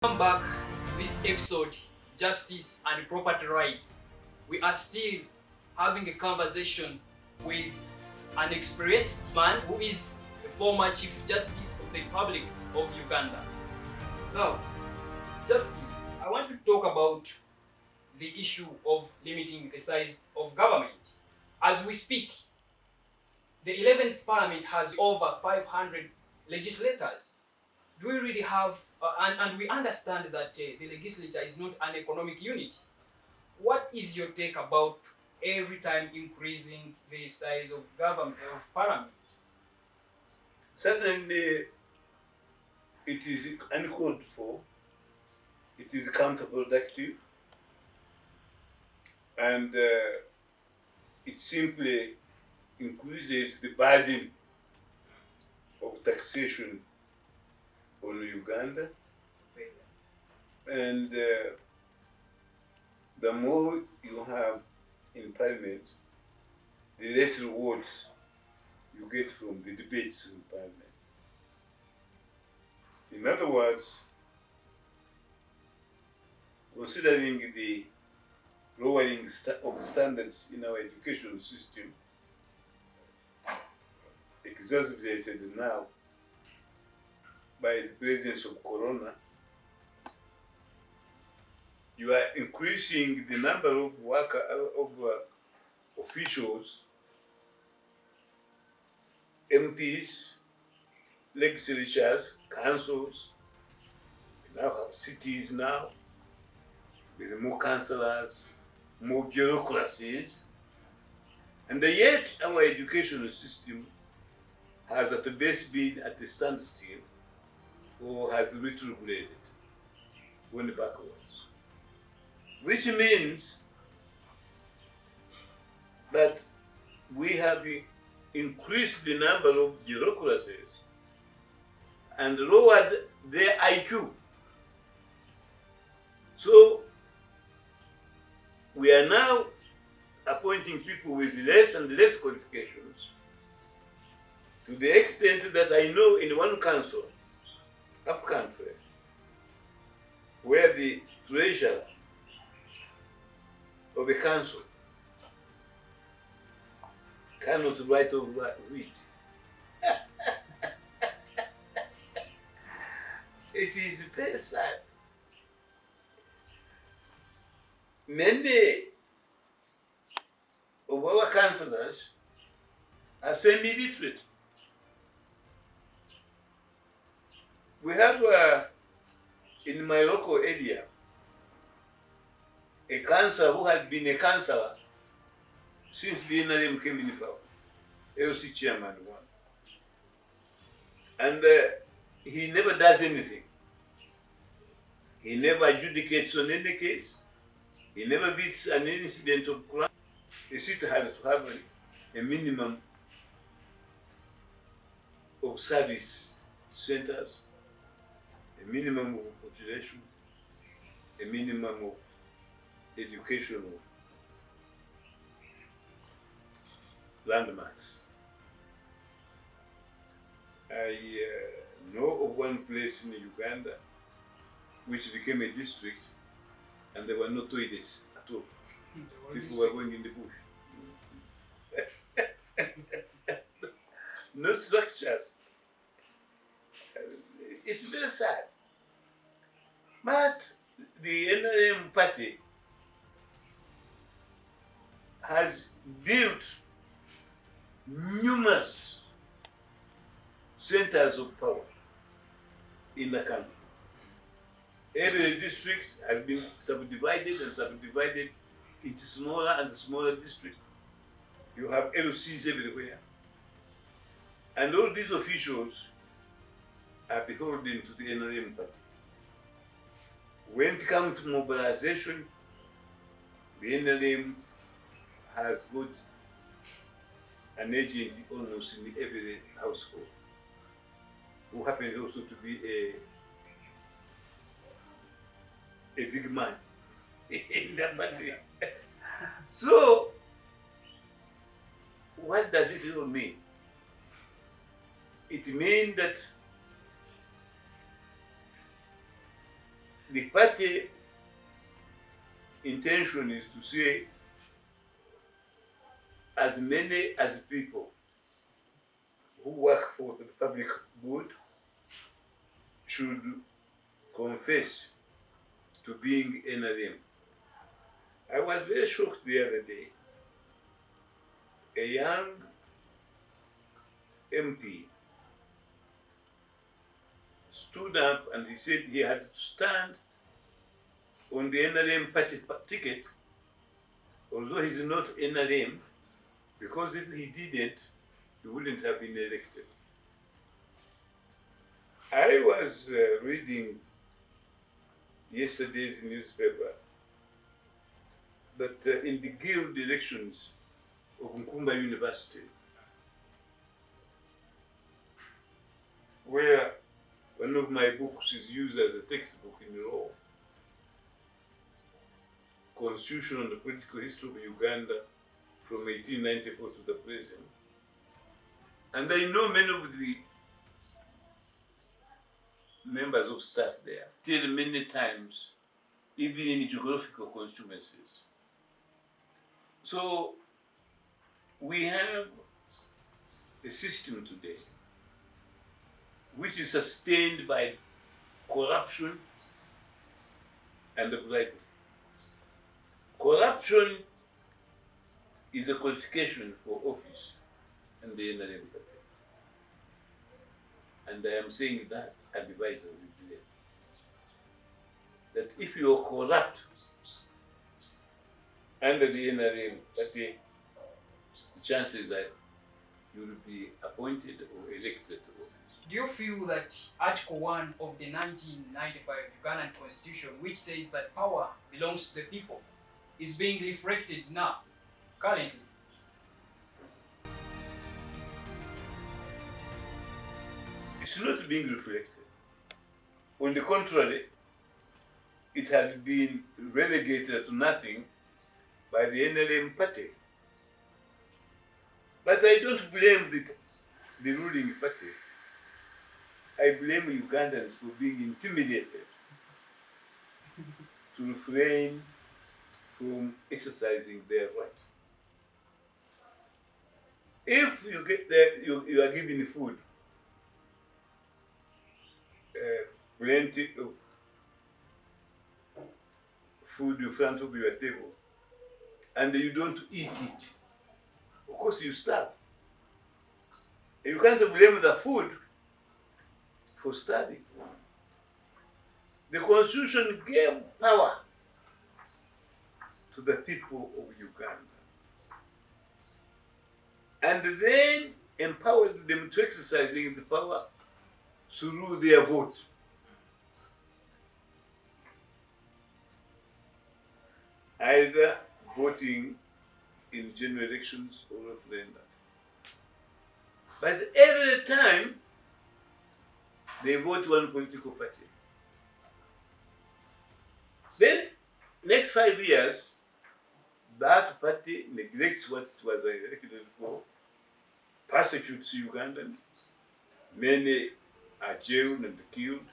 Welcome back to this episode, Justice and Property Rights. We are still having a conversation with an experienced man who is the former Chief Justice of the Republic of Uganda. Now, Justice, I want to talk about the issue of limiting the size of government. As we speak, the 11th Parliament has over 500 legislators. Do we really have, and we understand that the legislature is not an economic unit. What is your take about every time increasing the size of government, of parliament? Certainly, it is uncalled for, it is counterproductive, and it simply increases the burden of taxation on Uganda. And the more you have in parliament, the less rewards you get from the debates in parliament. In other words, considering the lowering of standards in our education system, exacerbated now by the presence of corona, you are increasing the number of officials, MPs, legislatures, councils. We now have cities now with more councillors, more bureaucracies, and yet our educational system has at best been at a standstill or has retrograded, going backwards. Which means that we have increased the number of bureaucracies and lowered their IQ. So we are now appointing people with less and less qualifications, to the extent that I know in one council, up country, where the treasurer of a council cannot write or read. This is very sad. Many of our councillors are semi-literate. We have in my local area a councillor who has been a councillor since the NRM came in power, LC chairman one. And he never does anything. He never adjudicates on any case. He never visits an incident of crime. A city has to have a minimum of service centers, a minimum of population, a minimum of educational landmarks. I know of one place in Uganda which became a district and there were no toilets at all. People were going in the bush. No structures. It's very sad. But the NRM party has built numerous centers of power in the country. Every district has been subdivided and subdivided into smaller and smaller districts. You have LCs everywhere. And all these officials are beholden to the NRM party. When it comes to mobilization, the NRM has got an agent almost in every household, who happens also to be a big man in that party. So, what does it all mean? It means that the party intention is to say as many as people who work for the public good should confess to being NRM. I was very shocked the other day. A young MP stood up and he said he had to stand on the NRM party ticket, although he's not NRM, because if he didn't, he wouldn't have been elected. I was reading yesterday's newspaper that in the guild elections of Nkumba University, where one of my books is used as a textbook in law, Constitution on the Political History of Uganda from 1894 to the present. And I know many of the members of staff there tell many times, even in geographical constituencies. So we have a system today which is sustained by corruption and bribery. Corruption is a qualification for office in the NRM party. And I am saying that advisors is there. That if you are corrupt under the NRM party, the chances are you will be appointed or elected to office. Do you feel that Article 1 of the 1995 Ugandan Constitution, which says that power belongs to the people, is being reflected now, currently? It's not being reflected. On the contrary, it has been relegated to nothing by the NLM party. But I don't blame the ruling party. I blame Ugandans for being intimidated to refrain from exercising their right. If you get there, you are given food, plenty of food in front of your table, and you don't eat it, of course you starve. You can't blame the food for starving. The Constitution gave power to the people of Uganda, and then empowered them to exercising the power through their vote. Either voting in general elections or referenda. But every time they vote one political party. Then, next 5 years, that party neglects what it was elected for, persecutes Ugandans. Many are jailed and killed.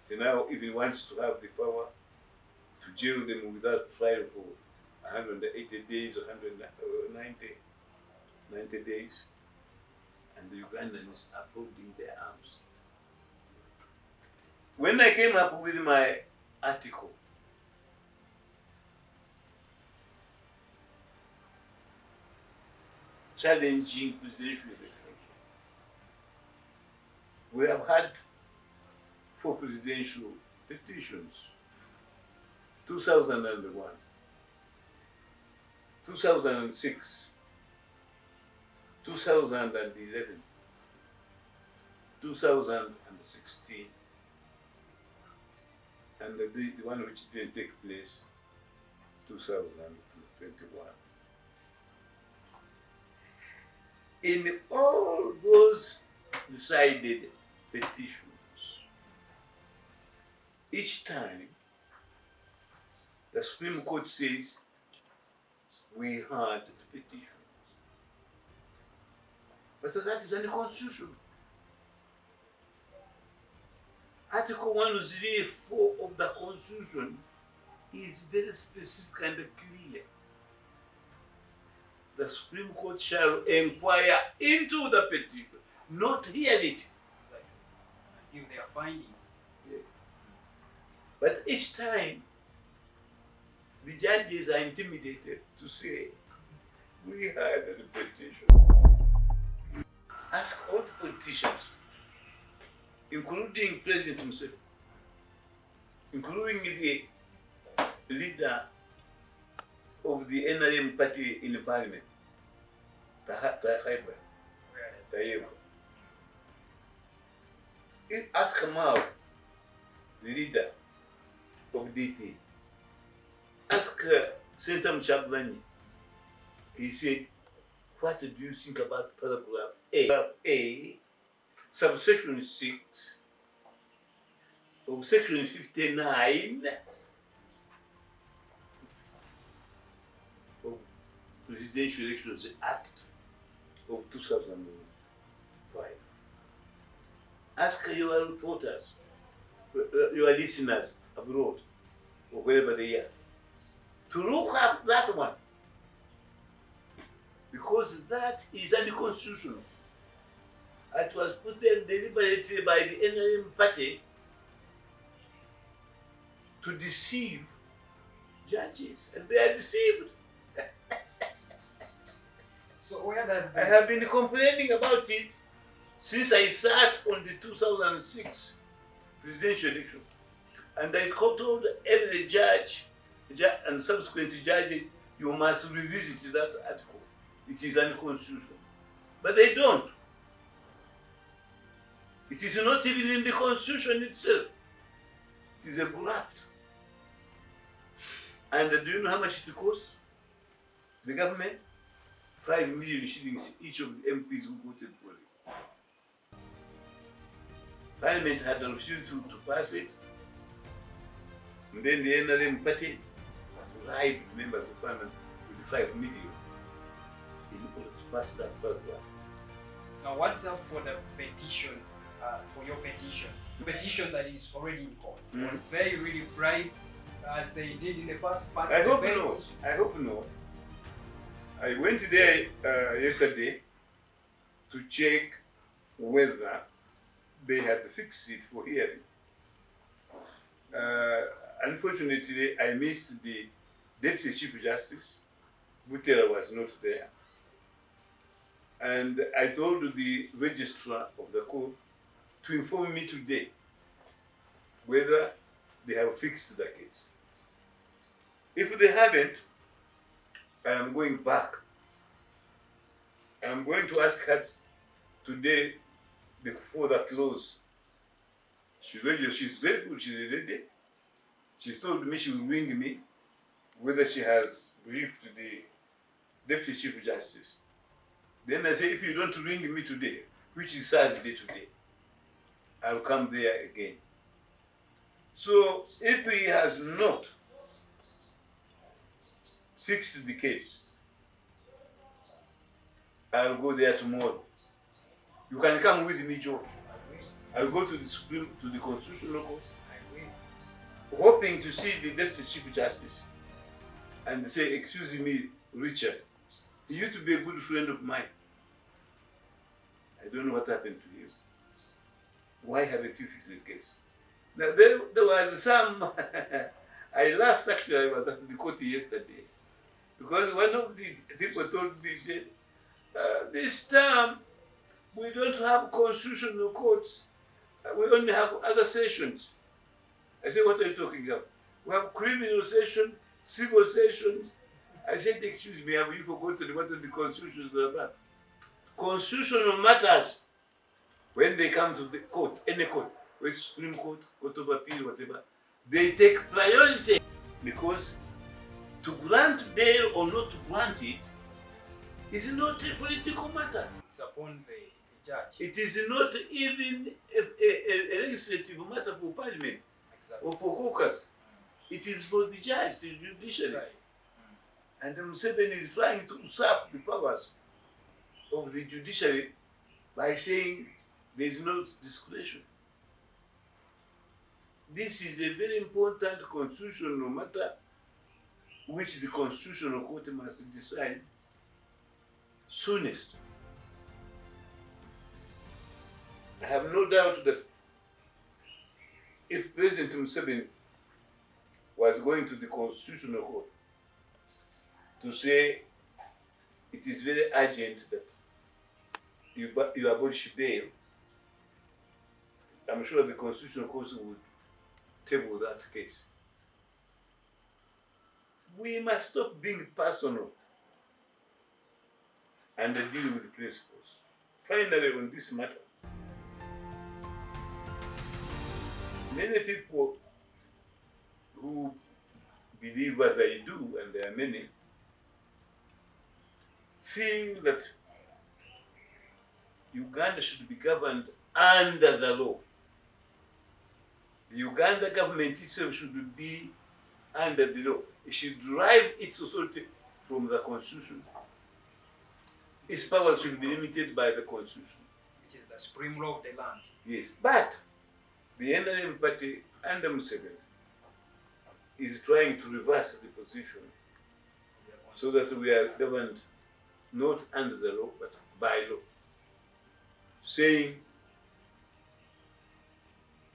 They now even wants to have the power to jail them without trial for 180 days or 90 days. And the Ugandans are folding their arms. When I came up with my article, challenging presidential elections, we have had 4 presidential petitions: 2001, 2006, 2011, 2016, and the one which didn't take place, 2021. In all those decided petitions, each time the Supreme Court says, we heard the petition. But that is unconstitutional. Article 104 of the Constitution is very specific and clear. The Supreme Court shall inquire into the petition, not hear it. Exactly. And give their findings. Yeah. But each time, the judges are intimidated to say, we had a petition. Ask all the politicians, including President himself, including the leader of the NRM party in the parliament, ask Kamau, the leader of DP, ask Senator Mchabani. He said, what do you think about paragraph A? Paragraph A, subsection 6 of section 59 of Presidential Elections Act of 2005. Ask your reporters, your listeners abroad, or wherever they are, to look up that one. Because that is unconstitutional. It was put there deliberately by the NRM party to deceive judges, and they are deceived. So where does I have been complaining about it since I sat on the 2006 presidential election. And I told every judge and subsequent judges, you must revisit that article. It is unconstitutional. But they don't. It is not even in the Constitution itself. It is a graft. And do you know how much it costs? The government? 5 million shillings each of the MPs who voted for it. Parliament had refused to pass it. And then the NRM party bribed members of Parliament with 5 million in order to pass that paragraph. Now, what's up for the petition, for your petition? The petition that is already in court. Will they really bribe, as they did in the past? I hope no. I hope no. I went there yesterday to check whether they had fixed it for hearing. Unfortunately, I missed the Deputy Chief Justice. Butera was not there. And I told the registrar of the court to inform me today whether they have fixed the case. If they haven't, I am going back. I am going to ask her today before the close. She's ready. She's very good. She's ready. She's told me she will ring me whether she has briefed the Deputy Chief Justice. Then I say, if you don't ring me today, which is Thursday today, I'll come there again. So if he has not fixed the case, I'll go there tomorrow. You can come with me, George. I'll go to the Constitutional Court, hoping to see the Deputy Chief Justice and say, excuse me, Richard, he used to be a good friend of mine. I don't know what happened to him. Why haven't you fixed the case? Now, there was some, I laughed actually, I was at the court yesterday, because one of the people told me, he said, this time, we don't have constitutional courts. We only have other sessions. I said, what are you talking about? We have criminal session, civil sessions. I said, excuse me, have you forgotten what the constitution is about? Constitutional matters, when they come to the court, any court, whether Supreme Court, Court of Appeal, whatever, they take priority, because to grant bail or not to grant it is not a political matter. It's upon the judge. It is not even a legislative matter for Parliament or for caucus. It is for the judge, the judiciary. And Museveni is trying to usurp the powers of the judiciary by saying there is no discretion. this is a very important constitution, no matter which the constitutional court must decide soonest. I have no doubt that if President Museveni was going to the constitutional court to say it is very urgent that you abolish bail, I'm sure the constitutional court would table that case. We must stop being personal and deal with principles. Finally, on this matter, many people who believe as I do, and there are many, feel that Uganda should be governed under the law. The Uganda government itself should be under the law. It should derive its authority from the constitution. Its powers should be limited by the constitution. Which is the supreme law of the land. Yes, but the NRM party under Museveni is trying to reverse the position so that we are governed not under the law but by law. Saying,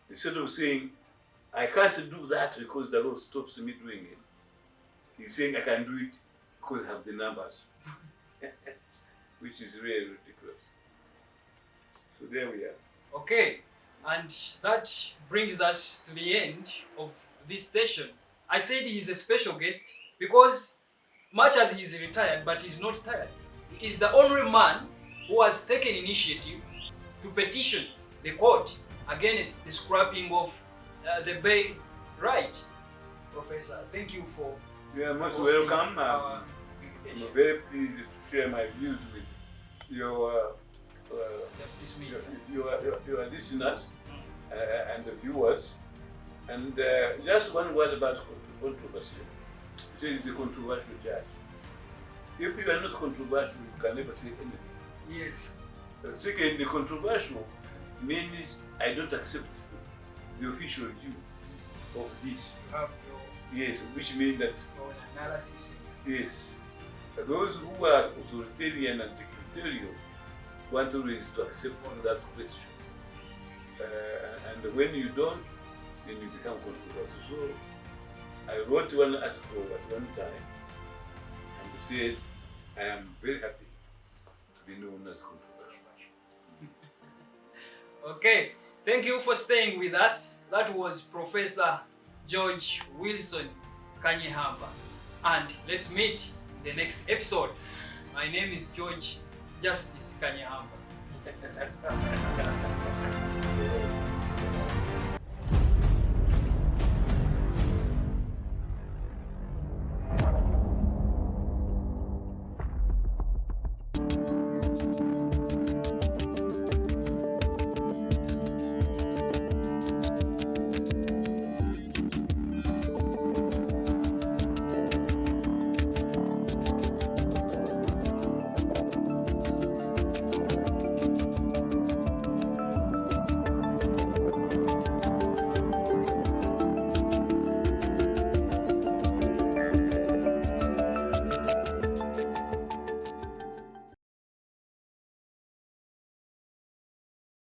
instead of saying, I can't do that because the law stops me doing it, he's saying I can do it because I have the numbers, which is really ridiculous. So there we are. Okay, and that brings us to the end of this session. I said he's a special guest because much as he's retired, but he's not tired. He is the only man who has taken initiative to petition the court against the scrapping of the bail right. Professor, thank you for You are most hosting welcome. our I'm invitation. very pleased to share my views with your Justice me. your listeners and the viewers. And just one word about controversy. So it's a controversial charge. If you are not controversial, you can never say anything. Yes. Second, the controversial means I don't accept the official view of this. You have Yes, which means that your analysis. yes, those who are authoritarian and dictatorial want always to accept that question. And when you don't, then you become controversial. So I wrote one article at one time and said, I am very happy to be known as controversial. Okay, thank you for staying with us. That was Professor George Wilson KANYEIHAMBA. And let's meet in the next episode. My name is George Justice KANYEIHAMBA.